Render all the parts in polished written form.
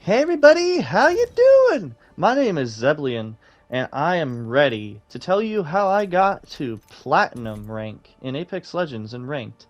Hey everybody, how you doing? My name is Zeblian, and I am ready to tell you how I got to Platinum rank in Apex Legends and Ranked.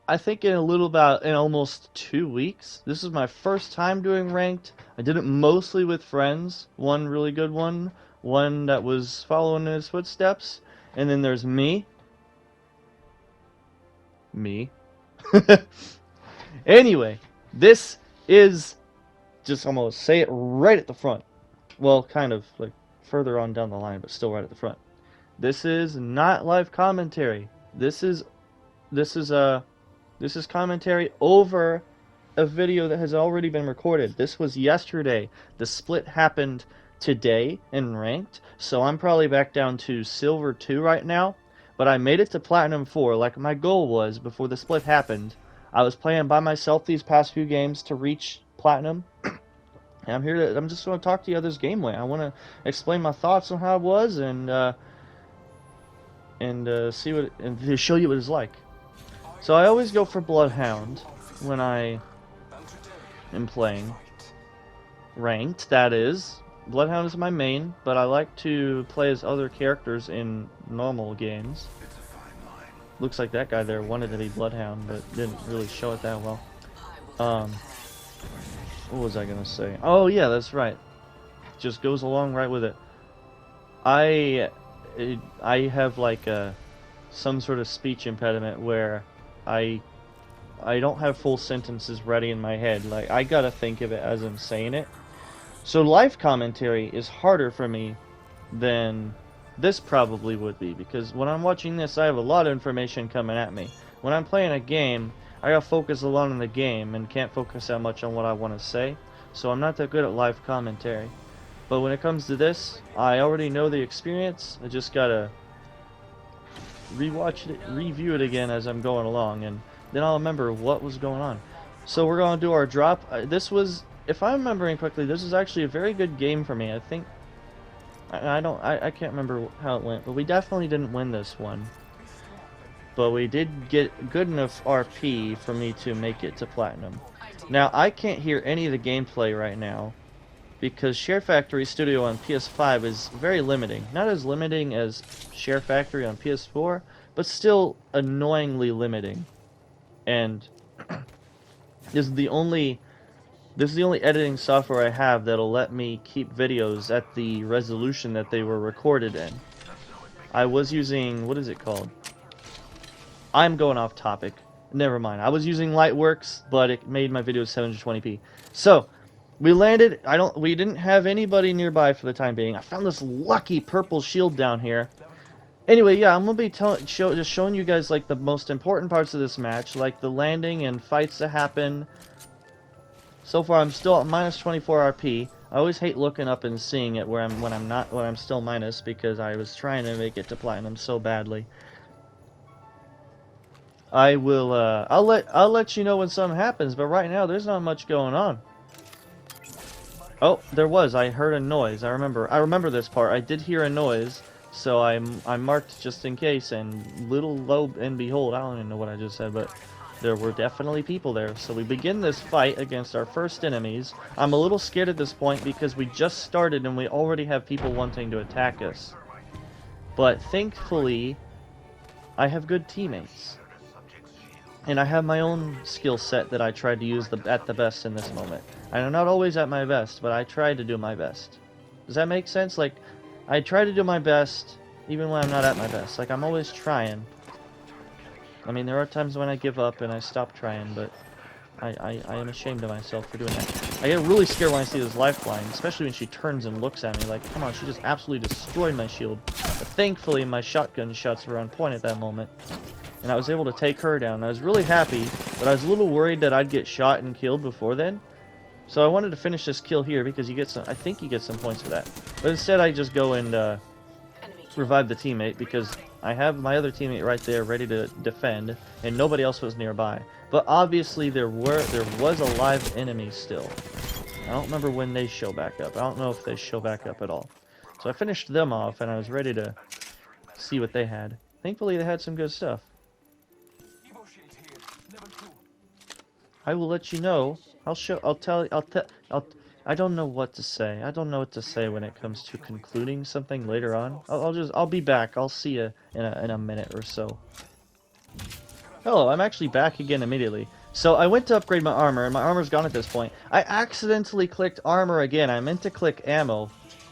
I think in almost 2 weeks. This is my first time doing Ranked. I did it mostly with friends. One really good one that was following in his footsteps, and then there's me. Me. Anyway, this is just almost say it right at the front. Well, kind of like further on down the line, but still right at the front. This is not live commentary. This is a this is commentary over a video that has already been recorded. This was yesterday. The split happened today in ranked, so I'm probably back down to silver 2 right now, but I made it to platinum 4 like my goal was before the split happened. I was playing by myself these past few games to reach platinum. And I'm just going to talk to you how this game went. I want to explain my thoughts on how it was see what and to show you what it's like. So I always go for Bloodhound when I am playing ranked. That is, Bloodhound is my main, but I like to play as other characters in normal games. Looks like that guy there wanted to be Bloodhound, but didn't really show it that well. What was I gonna say? Oh yeah, that's right. Just goes along right with it. I have like some sort of speech impediment where I don't have full sentences ready in my head. Like I gotta think of it as I'm saying it. So live commentary is harder for me than this probably would be, because when I'm watching this I have a lot of information coming at me. When I'm playing a game, I gotta focus a lot on the game and can't focus that much on what I want to say. So I'm not that good at live commentary. But when it comes to this, I already know the experience. I just gotta rewatch it, review it again as I'm going along, and then I'll remember what was going on. So we're gonna do our drop. This was, if I'm remembering correctly, this is actually a very good game for me. I think I can't remember how it went, but we definitely didn't win this one. But we did get good enough RP for me to make it to platinum. Now I can't hear any of the gameplay right now because Share Factory Studio on PS5 is very limiting. Not as limiting as Share Factory on PS4, but still annoyingly limiting. And this is the only editing software I have that'll let me keep videos at the resolution that they were recorded in. I was using, what is it called? I'm going off topic. Never mind. I was using Lightworks, but it made my videos 720p. So, we landed. We didn't have anybody nearby for the time being. I found this lucky purple shield down here. Anyway, yeah, I'm gonna be just showing you guys like the most important parts of this match, like the landing and fights that happen. So far, I'm still at minus 24 RP. I always hate looking up and seeing it when I'm still minus, because I was trying to make it to platinum so badly. I will. I'll let you know when something happens, but right now there's not much going on. Oh, there was. I heard a noise. I remember this part. I did hear a noise, so I marked just in case. And little lo and behold, I don't even know what I just said, but there were definitely people there. So we begin this fight against our first enemies. I'm a little scared at this point because we just started and we already have people wanting to attack us. But thankfully, I have good teammates. And I have my own skill set that I tried to use at the best in this moment. I'm not always at my best, but I try to do my best. Does that make sense? Like, I try to do my best even when I'm not at my best. Like, I'm always trying. I mean, there are times when I give up and I stop trying, but I am ashamed of myself for doing that. I get really scared when I see this lifeline, especially when she turns and looks at me like, come on, she just absolutely destroyed my shield. But thankfully, my shotgun shots were on point at that moment. And I was able to take her down. I was really happy, but I was a little worried that I'd get shot and killed before then. So I wanted to finish this kill here because you get some. I think you get some points for that. But instead, I just go and revive the teammate because I have my other teammate right there ready to defend, and nobody else was nearby. But obviously, there was a live enemy still. I don't remember when they show back up. I don't know if they show back up at all. So I finished them off, and I was ready to see what they had. Thankfully, they had some good stuff. I will let you know I'll tell. I don't know what to say. I don't know what to say when it comes to concluding something later on. I'll be back. I'll see you in a minute or so. Hello, I'm actually back again immediately. So I went to upgrade my armor, and my armor's gone at this point. I accidentally clicked armor again. I meant to click ammo,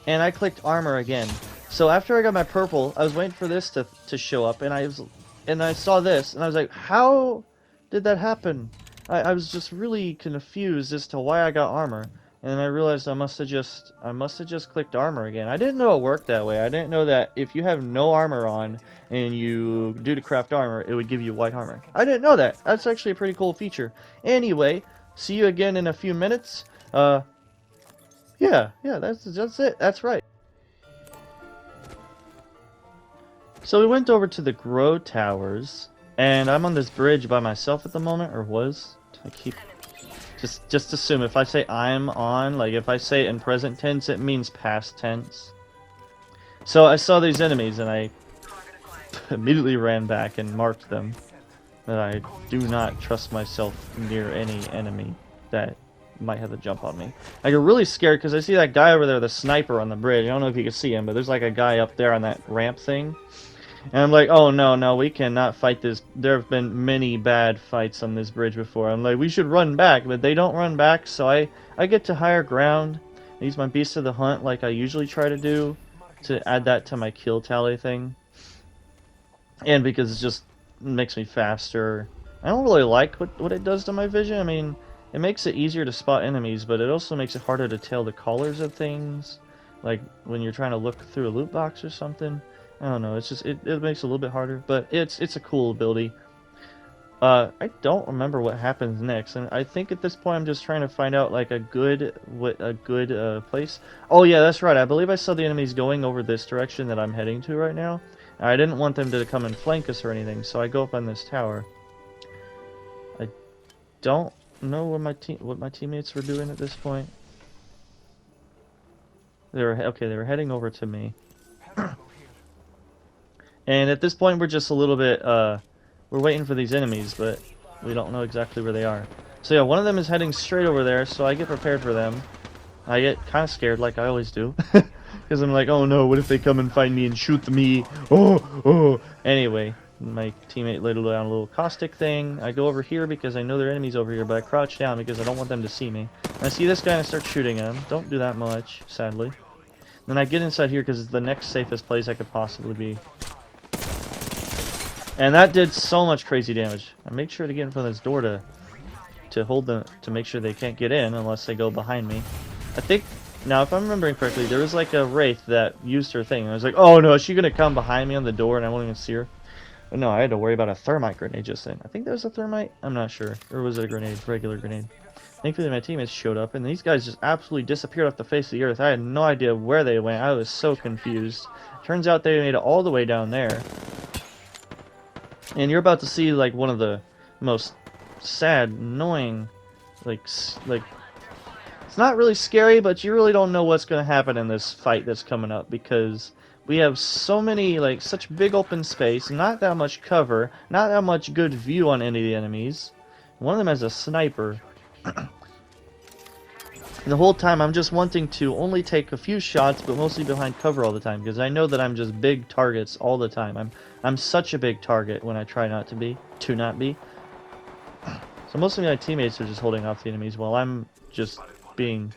and I clicked armor again. So after I got my purple, I was waiting for this to show up, and I saw this, and I was like, how did that happen? I was just really confused as to why I got armor. And then I realized I must have just clicked armor again. I didn't know it worked that way. I didn't know that if you have no armor on and you do to craft armor, it would give you white armor. I didn't know that. That's actually a pretty cool feature. Anyway, see you again in a few minutes. Yeah, that's it. That's right. So we went over to the Grow Towers, and I'm on this bridge by myself at the moment, or was. I keep just assume if I say I'm on, like if I say it in present tense, it means past tense. So I saw these enemies, and I immediately ran back and marked them. That I do not trust myself near any enemy that might have to jump on me. I get really scared because I see that guy over there, the sniper on the bridge. I don't know if you can see him, but there's like a guy up there on that ramp thing. And I'm like, oh no, we cannot fight this. There have been many bad fights on this bridge before. I'm like, we should run back, but they don't run back, so I get to higher ground. I use my Beast of the Hunt like I usually try to do, to add that to my kill tally thing. And because it just makes me faster. I don't really like what it does to my vision. I mean, it makes it easier to spot enemies, but it also makes it harder to tell the colors of things. Like when you're trying to look through a loot box or something. I don't know, it's just, it makes it a little bit harder, but it's a cool ability. I don't remember what happens next, and I think at this point I'm just trying to find out like a good place. Oh yeah, that's right, I believe I saw the enemies going over this direction that I'm heading to right now. I didn't want them to come and flank us or anything, so I go up on this tower. I don't know what my teammates were doing at this point. They were heading over to me. And at this point, we're just a little bit, we're waiting for these enemies, but we don't know exactly where they are. So yeah, one of them is heading straight over there, so I get prepared for them. I get kind of scared, like I always do. Because I'm like, oh no, what if they come and find me and shoot me? Oh! Anyway, my teammate laid down a little caustic thing. I go over here because I know there are enemies over here, but I crouch down because I don't want them to see me. And I see this guy and I start shooting him. Don't do that much, sadly. Then I get inside here because it's the next safest place I could possibly be. And that did so much crazy damage. I made sure to get in front of this door to hold them, to make sure they can't get in unless they go behind me. I think, now if I'm remembering correctly, there was like a wraith that used her thing. And I was like, oh no, is she gonna come behind me on the door and I won't even see her? But no, I had to worry about a thermite grenade just then. I think there was a thermite? I'm not sure. Or was it a grenade? Regular grenade. Thankfully my teammates showed up and these guys just absolutely disappeared off the face of the earth. I had no idea where they went. I was so confused. Turns out they made it all the way down there. And you're about to see like one of the most sad, annoying, like it's not really scary, but you really don't know what's going to happen in this fight that's coming up because we have so many, like, such big open space, not that much cover, not that much good view on any of the enemies. One of them has a sniper. The whole time I'm just wanting to only take a few shots, but mostly behind cover all the time, because I know that I'm just big targets all the time. I'm such a big target when I try not to be. So most of my teammates are just holding off the enemies while I'm just being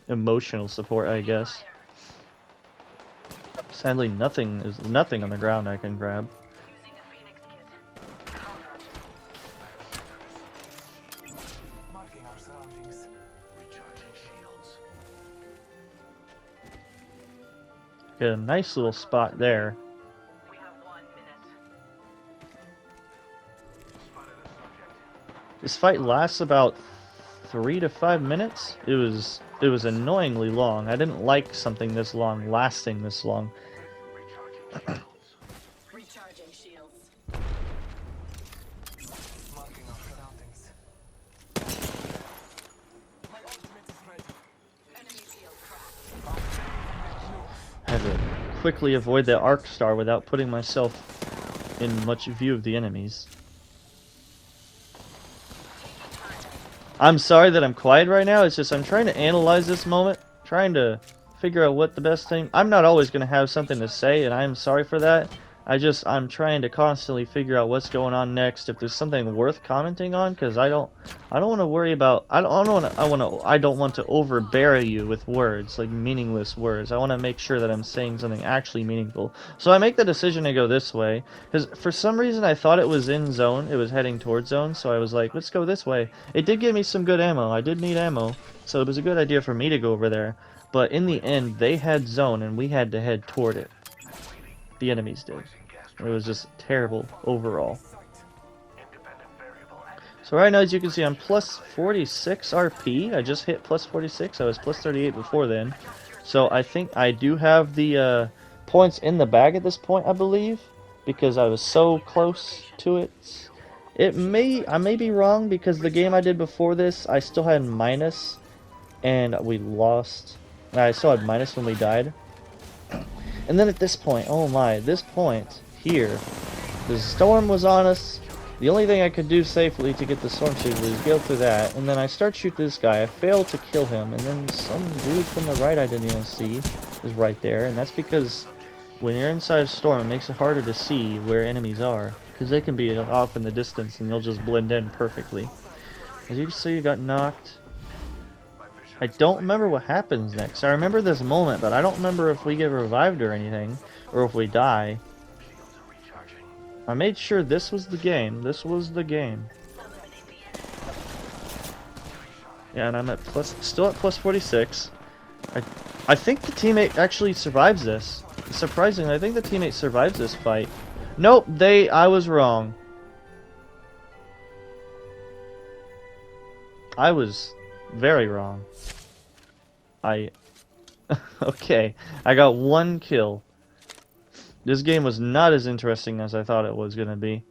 emotional support, I guess. Sadly, nothing on the ground I can grab. Get a nice little spot there. This fight lasts about 3 to 5 minutes. It was annoyingly long. I didn't like something this long lasting this long. Recharging shields. I had to quickly avoid the arc star without putting myself in much view of the enemies. I'm sorry that I'm quiet right now. It's just I'm trying to analyze this moment, trying to figure out what the best thing. I'm not always going to have something to say, and I am sorry for that. I'm trying to constantly figure out what's going on next. If there's something worth commenting on, because I don't want to worry about. I don't want to overbear you with words like meaningless words. I want to make sure that I'm saying something actually meaningful. So I make the decision to go this way because for some reason I thought it was in zone. It was heading towards zone, so I was like, let's go this way. It did give me some good ammo. I did need ammo, so it was a good idea for me to go over there. But in the end, they had zone, and we had to head toward it. The enemies did. It was just terrible overall. So right now, as you can see, I'm plus 46 RP. I just hit plus 46. I was plus 38 before then. So I think I do have the points in the bag at this point, I believe, because I was so close to it. I may be wrong because the game I did before this, I still had minus, and we lost. I still had minus when we died. And then at this point, oh my, this point here, the storm was on us. The only thing I could do safely to get the storm shield was go through that, and then I start shooting this guy. I fail to kill him, and then some dude from the right I didn't even see is right there, and that's because when you're inside a storm, it makes it harder to see where enemies are, because they can be off in the distance, and you'll just blend in perfectly. As you can see, you got knocked. I don't remember what happens next. I remember this moment, but I don't remember if we get revived or anything, or if we die. I made sure this was the game. This was the game. Yeah, and I'm at still at plus 46. I think the teammate actually survives this. Surprisingly, I think the teammate survives this fight. Nope, I was wrong. I was very wrong. Okay, I got one kill. This game was not as interesting as I thought it was going to be.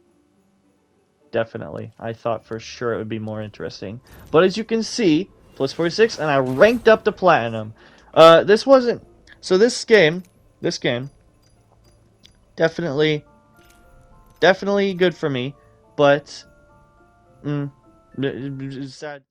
Definitely. I thought for sure it would be more interesting. But as you can see, plus 46, and I ranked up to platinum. This wasn't... So this game, definitely good for me, but... sad.